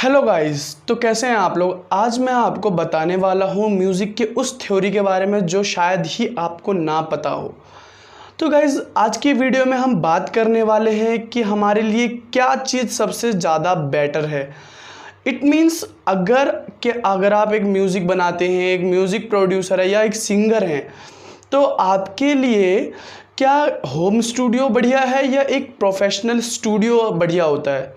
Hello guys, तो कैसे हैं आप लोग। आज मैं आपको बताने वाला हूँ म्यूज़िक के उस थ्योरी के बारे में जो शायद ही आपको ना पता हो। तो गाइस, आज की वीडियो में हम बात करने वाले हैं कि हमारे लिए क्या चीज़ सबसे ज़्यादा बेटर है। इट मीन्स अगर आप एक म्यूज़िक बनाते हैं, एक म्यूज़िक प्रोड्यूसर है या एक सिंगर हैं, तो आपके लिए क्या होम स्टूडियो बढ़िया है या एक प्रोफेशनल स्टूडियो बढ़िया होता है।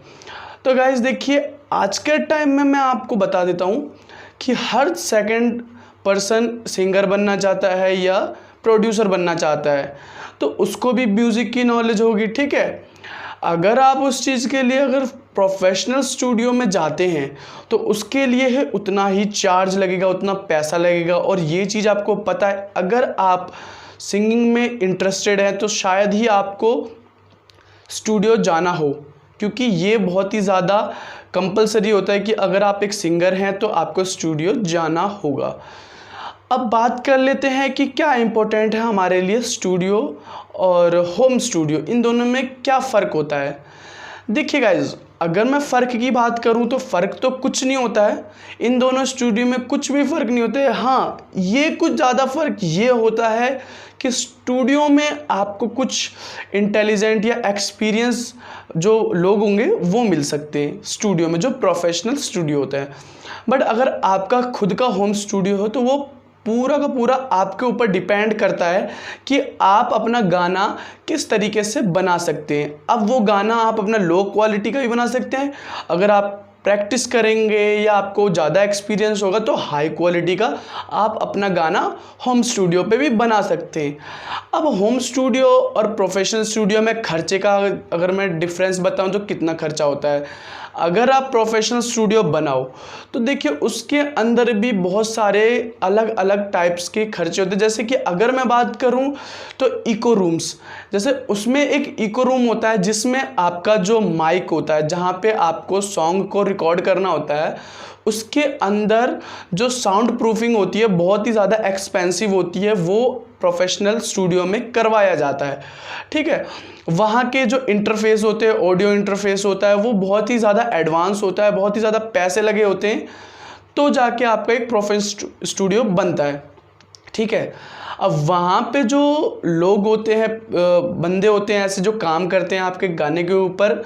तो गाइस देखिए, आज के टाइम में मैं आपको बता देता हूँ कि हर सेकंड पर्सन सिंगर बनना चाहता है या प्रोड्यूसर बनना चाहता है, तो उसको भी म्यूज़िक की नॉलेज होगी। ठीक है, अगर आप उस चीज़ के लिए अगर प्रोफेशनल स्टूडियो में जाते हैं तो उसके लिए है उतना ही चार्ज लगेगा, उतना पैसा लगेगा। और ये चीज़ आपको पता है, अगर आप सिंगिंग में इंटरेस्टेड हैं तो शायद ही आपको स्टूडियो जाना हो, क्योंकि ये बहुत ही ज़्यादा कंपलसरी होता है कि अगर आप एक सिंगर हैं तो आपको स्टूडियो जाना होगा। अब बात कर लेते हैं कि क्या इम्पोर्टेंट है हमारे लिए स्टूडियो और होम स्टूडियो, इन दोनों में क्या फ़र्क होता है। देखिए गाइज, अगर मैं फ़र्क की बात करूं तो फ़र्क तो कुछ नहीं होता है, इन दोनों स्टूडियो में कुछ भी फ़र्क नहीं होता है। हाँ, ये कुछ ज़्यादा फ़र्क ये होता है कि स्टूडियो में आपको कुछ इंटेलिजेंट या एक्सपीरियंस जो लोग होंगे वो मिल सकते हैं स्टूडियो में, जो प्रोफेशनल स्टूडियो होता है। बट अगर आपका खुद का होम स्टूडियो हो तो वो पूरा का पूरा आपके ऊपर डिपेंड करता है कि आप अपना गाना किस तरीके से बना सकते हैं। अब वो गाना आप अपना लो क्वालिटी का भी बना सकते हैं, अगर आप प्रैक्टिस करेंगे या आपको ज़्यादा एक्सपीरियंस होगा तो हाई क्वालिटी का आप अपना गाना होम स्टूडियो पे भी बना सकते हैं। अब होम स्टूडियो और प्रोफेशनल स्टूडियो में खर्चे का अगर मैं डिफरेंस बताऊं तो कितना खर्चा होता है। अगर आप प्रोफेशनल स्टूडियो बनाओ तो देखिए उसके अंदर भी बहुत सारे अलग अलग टाइप्स के खर्चे होते हैं। जैसे कि अगर मैं बात करूं तो इको रूम्स, जैसे उसमें एक इको रूम होता है जिसमें आपका जो माइक होता है, जहां पे आपको सॉन्ग को रिकॉर्ड करना होता है, उसके अंदर जो साउंड प्रूफिंग होती है बहुत ही ज़्यादा एक्सपेंसिव होती है, वो प्रोफेशनल स्टूडियो में करवाया जाता है। ठीक है, वहाँ के जो इंटरफेस होते हैं, ऑडियो इंटरफेस होता है, वो बहुत ही ज़्यादा एडवांस होता है, बहुत ही ज़्यादा पैसे लगे होते हैं, तो जाके आपका एक प्रोफेशनल स्टूडियो बनता है। ठीक है, अब वहाँ पे जो लोग होते हैं, बंदे होते हैं ऐसे जो काम करते हैं आपके गाने के ऊपर,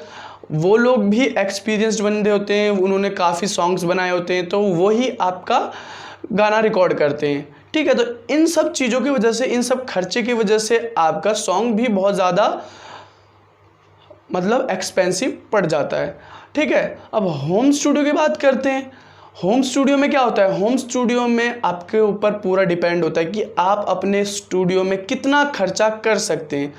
वो लोग भी एक्सपीरियंस्ड बंदे होते हैं, उन्होंने काफ़ी सॉन्ग्स बनाए होते हैं, तो वही आपका गाना रिकॉर्ड करते हैं। ठीक है, तो इन सब चीज़ों की वजह से, इन सब खर्चे की वजह से आपका सॉन्ग भी बहुत ज़्यादा मतलब एक्सपेंसिव पड़ जाता है। ठीक है, अब होम स्टूडियो की बात करते हैं। होम स्टूडियो में क्या होता है, होम स्टूडियो में आपके ऊपर पूरा डिपेंड होता है कि आप अपने स्टूडियो में कितना खर्चा कर सकते हैं।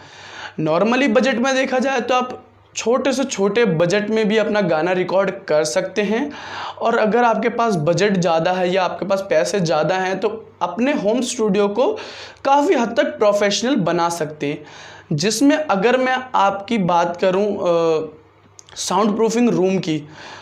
नॉर्मली बजट में देखा जाए तो आप छोटे से छोटे बजट में भी अपना गाना रिकॉर्ड कर सकते हैं, और अगर आपके पास बजट ज़्यादा है या आपके पास पैसे ज़्यादा हैं तो अपने होम स्टूडियो को काफ़ी हद तक प्रोफेशनल बना सकते हैं। जिसमें अगर मैं आपकी बात करूं साउंड प्रूफिंग रूम की,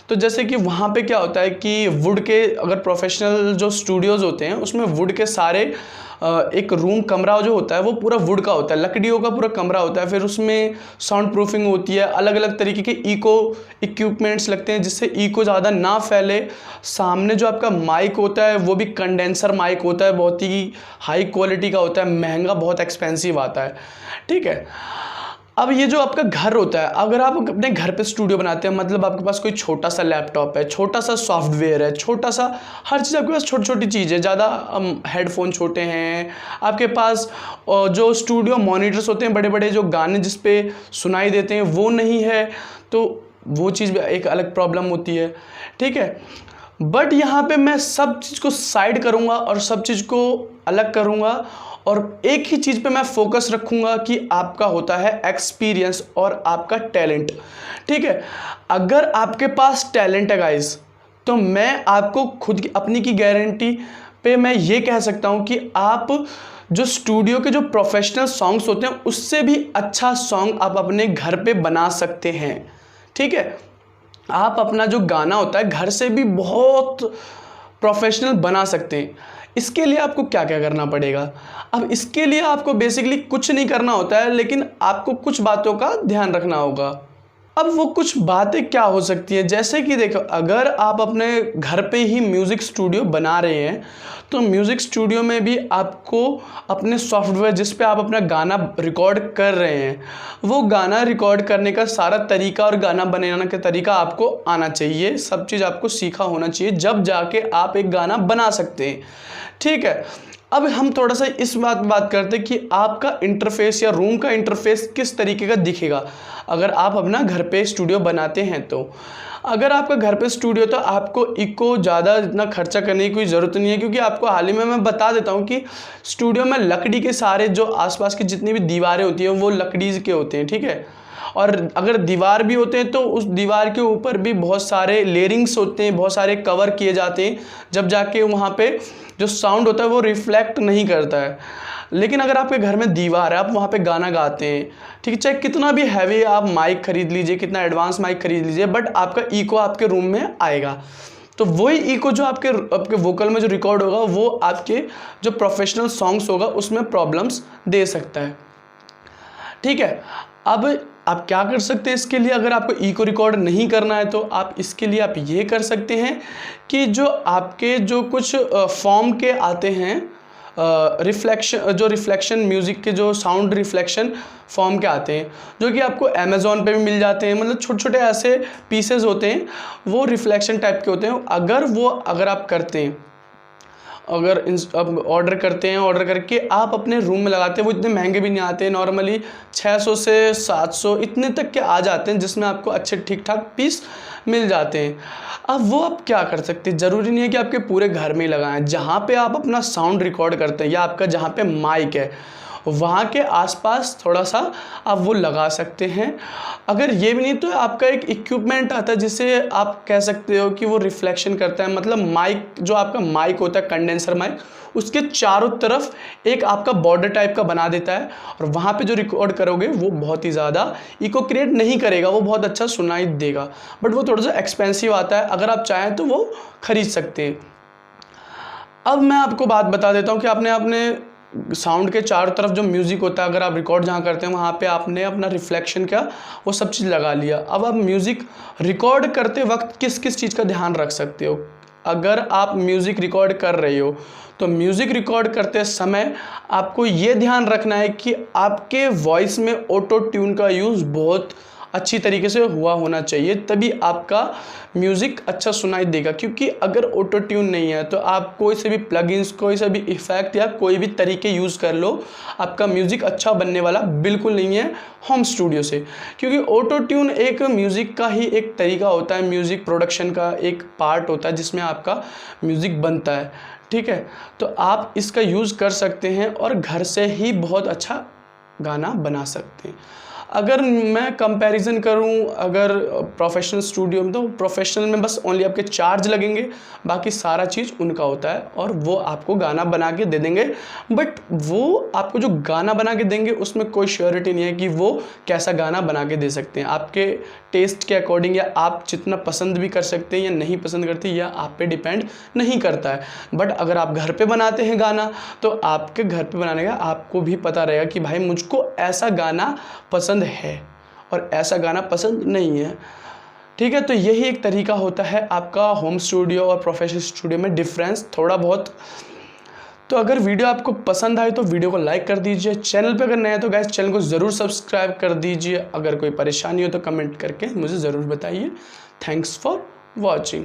तो जैसे कि वहाँ पे क्या होता है कि वुड के, अगर प्रोफेशनल जो स्टूडियोज़ होते हैं उसमें वुड के सारे एक रूम कमरा जो होता है वो पूरा वुड का होता है, लकड़ियों का पूरा कमरा होता है। फिर उसमें साउंड प्रूफिंग होती है, अलग अलग तरीके के इको इक्विपमेंट्स लगते हैं जिससे इको ज़्यादा ना फैले। सामने जो आपका माइक होता है वो भी कंडेंसर माइक होता है, बहुत ही हाई क्वालिटी का होता है, महंगा, बहुत एक्सपेंसिव आता है। ठीक है, अब ये जो आपका घर होता है, अगर आप अपने घर पे स्टूडियो बनाते हैं, मतलब आपके पास कोई छोटा सा लैपटॉप है, छोटा सा सॉफ्टवेयर है, छोटा सा हर चीज़ आपके पास छोटी छोटी चीज़ है, ज़्यादा हेडफोन छोटे हैं आपके पास, जो स्टूडियो मॉनिटर्स होते हैं बड़े बड़े, जो गाने जिस पे सुनाई देते हैं वो नहीं है, तो वो चीज़ भी एक अलग प्रॉब्लम होती है। ठीक है, बट यहाँ पे मैं सब चीज़ को साइड करूँगा और सब चीज़ को अलग करूँगा, और एक ही चीज़ पे मैं फोकस रखूँगा कि आपका होता है एक्सपीरियंस और आपका टैलेंट। ठीक है, अगर आपके पास टैलेंट है गाइस, तो मैं आपको खुद की अपनी की गारंटी पे मैं ये कह सकता हूँ कि आप जो स्टूडियो के जो प्रोफेशनल सॉन्ग्स होते हैं उससे भी अच्छा सॉन्ग आप अपने घर पे बना सकते हैं। ठीक है, आप अपना जो गाना होता है घर से भी बहुत प्रोफेशनल बना सकते हैं। इसके लिए आपको क्या क्या करना पड़ेगा। अब इसके लिए आपको बेसिकली कुछ नहीं करना होता है, लेकिन आपको कुछ बातों का ध्यान रखना होगा। अब वो कुछ बातें क्या हो सकती हैं, जैसे कि देखो, अगर आप अपने घर पे ही म्यूज़िक स्टूडियो बना रहे हैं तो म्यूज़िक स्टूडियो में भी आपको अपने सॉफ्टवेयर जिस पे आप अपना गाना रिकॉर्ड कर रहे हैं, वो गाना रिकॉर्ड करने का सारा तरीका और गाना बनाने का तरीका आपको आना चाहिए। सब चीज़ आपको सीखा होना चाहिए, जब जाके आप एक गाना बना सकते हैं। ठीक है, अब हम थोड़ा सा इस बात करते हैं कि आपका इंटरफेस या रूम का इंटरफेस किस तरीके का दिखेगा अगर आप अपना घर पे स्टूडियो बनाते हैं। तो अगर आपका घर पे स्टूडियो तो आपको इको ज़्यादा इतना खर्चा करने की कोई ज़रूरत नहीं है, क्योंकि आपको हाल ही में मैं बता देता हूँ कि स्टूडियो में लकड़ी के सारे जो आसपास की जितनी भी दीवारें होती हैं वो लकड़ी के होते हैं। ठीक है, और अगर दीवार भी होते हैं तो उस दीवार के ऊपर भी बहुत सारे लेयरिंग्स होते हैं, बहुत सारे कवर किए जाते हैं, जब जाके वहाँ पे जो साउंड होता है वो रिफ्लेक्ट नहीं करता है। लेकिन अगर आपके घर में दीवार है, आप वहाँ पे गाना गाते हैं, ठीक है, चाहे कितना भी हैवी आप माइक खरीद लीजिए, कितना एडवांस माइक खरीद लीजिए, बट आपका इको आपके रूम में आएगा। तो वही इको जो आपके वोकल में जो रिकॉर्ड होगा वो आपके जो प्रोफेशनल सॉन्ग्स होगा उसमें प्रॉब्लम्स दे सकता है। ठीक है, अब आप क्या कर सकते हैं इसके लिए, अगर आपको इको रिकॉर्ड नहीं करना है तो आप इसके लिए आप ये कर सकते हैं कि जो आपके जो कुछ फॉर्म के आते हैं रिफ्लेक्शन म्यूज़िक के जो साउंड रिफ्लेक्शन फॉर्म के आते हैं, जो कि आपको अमेज़ॉन पे भी मिल जाते हैं, मतलब छोटे छोटे ऐसे पीसेस होते हैं, वो रिफ्लेक्शन टाइप के होते हैं। अगर आप करते हैं, अगर अब ऑर्डर करते हैं, ऑर्डर करके आप अपने रूम में लगाते हैं, वो इतने महंगे भी नहीं आते हैं, नॉर्मली 600 से 700 इतने तक के आ जाते हैं, जिसमें आपको अच्छे ठीक ठाक पीस मिल जाते हैं। अब वो आप क्या कर सकते हैं, ज़रूरी नहीं है कि आपके पूरे घर में ही लगाएं। जहाँ पे आप अपना साउंड रिकॉर्ड करते हैं या आपका जहाँ पे माइक है वहाँ के आसपास थोड़ा सा आप वो लगा सकते हैं। अगर ये भी नहीं तो आपका एक इक्विपमेंट आता है जिसे आप कह सकते हो कि वो रिफ्लेक्शन करता है, मतलब माइक, जो आपका माइक होता है कंडेंसर माइक, उसके चारों तरफ एक आपका बॉर्डर टाइप का बना देता है, और वहाँ पे जो रिकॉर्ड करोगे वो बहुत ही ज़्यादा इको क्रिएट नहीं करेगा, वो बहुत अच्छा सुनाई देगा, बट वो थोड़ा सा एक्सपेंसिव आता है। अगर आप चाहें तो वो खरीद सकते हैं। अब मैं आपको बात बता देता हूँ कि आपने अपने साउंड के चारों तरफ जो म्यूज़िक होता है, अगर आप रिकॉर्ड जहाँ करते हैं वहाँ पे आपने अपना रिफ्लेक्शन क्या वो सब चीज़ लगा लिया। अब आप म्यूज़िक रिकॉर्ड करते वक्त किस किस चीज़ का ध्यान रख सकते हो। अगर आप म्यूज़िक रिकॉर्ड कर रहे हो तो म्यूज़िक रिकॉर्ड करते समय आपको ये ध्यान रखना है कि आपके वॉइस में ऑटो ट्यून का यूज़ बहुत अच्छी तरीके से हुआ होना चाहिए, तभी आपका म्यूज़िक अच्छा सुनाई देगा। क्योंकि अगर ऑटो ट्यून नहीं है तो आप कोई से भी प्लगइन्स, कोई से भी इफ़ेक्ट या कोई भी तरीके यूज़ कर लो, आपका म्यूज़िक अच्छा बनने वाला बिल्कुल नहीं है होम स्टूडियो से। क्योंकि ऑटो ट्यून एक म्यूज़िक का ही एक तरीका होता है, म्यूज़िक प्रोडक्शन का एक पार्ट होता है जिसमें आपका म्यूज़िक बनता है। ठीक है, तो आप इसका यूज़ कर सकते हैं और घर से ही बहुत अच्छा गाना बना सकते हैं। अगर मैं कंपैरिजन करूं, अगर प्रोफेशनल स्टूडियो में, तो प्रोफेशनल में बस ओनली आपके चार्ज लगेंगे, बाकी सारा चीज़ उनका होता है और वो आपको गाना बना के दे देंगे। बट वो आपको जो गाना बना के देंगे उसमें कोई श्योरिटी नहीं है कि वो कैसा गाना बना के दे सकते हैं। आपके टेस्ट के अकॉर्डिंग, या आप जितना पसंद भी कर सकते हैं या नहीं पसंद करते, या आप पे डिपेंड नहीं करता है। बट अगर आप घर पे बनाते हैं गाना, तो आपके घर पे बनाने का आपको भी पता रहेगा कि भाई मुझको ऐसा गाना पसंद है और ऐसा गाना पसंद नहीं है। ठीक है, तो यही एक तरीका होता है आपका होम स्टूडियो और प्रोफेशनल स्टूडियो में डिफरेंस थोड़ा बहुत। तो अगर वीडियो आपको पसंद आए तो वीडियो को लाइक कर दीजिए। चैनल पे अगर नए हैं तो गाइस चैनल को ज़रूर सब्सक्राइब कर दीजिए। अगर कोई परेशानी हो तो कमेंट करके मुझे ज़रूर बताइए। Thanks for watching.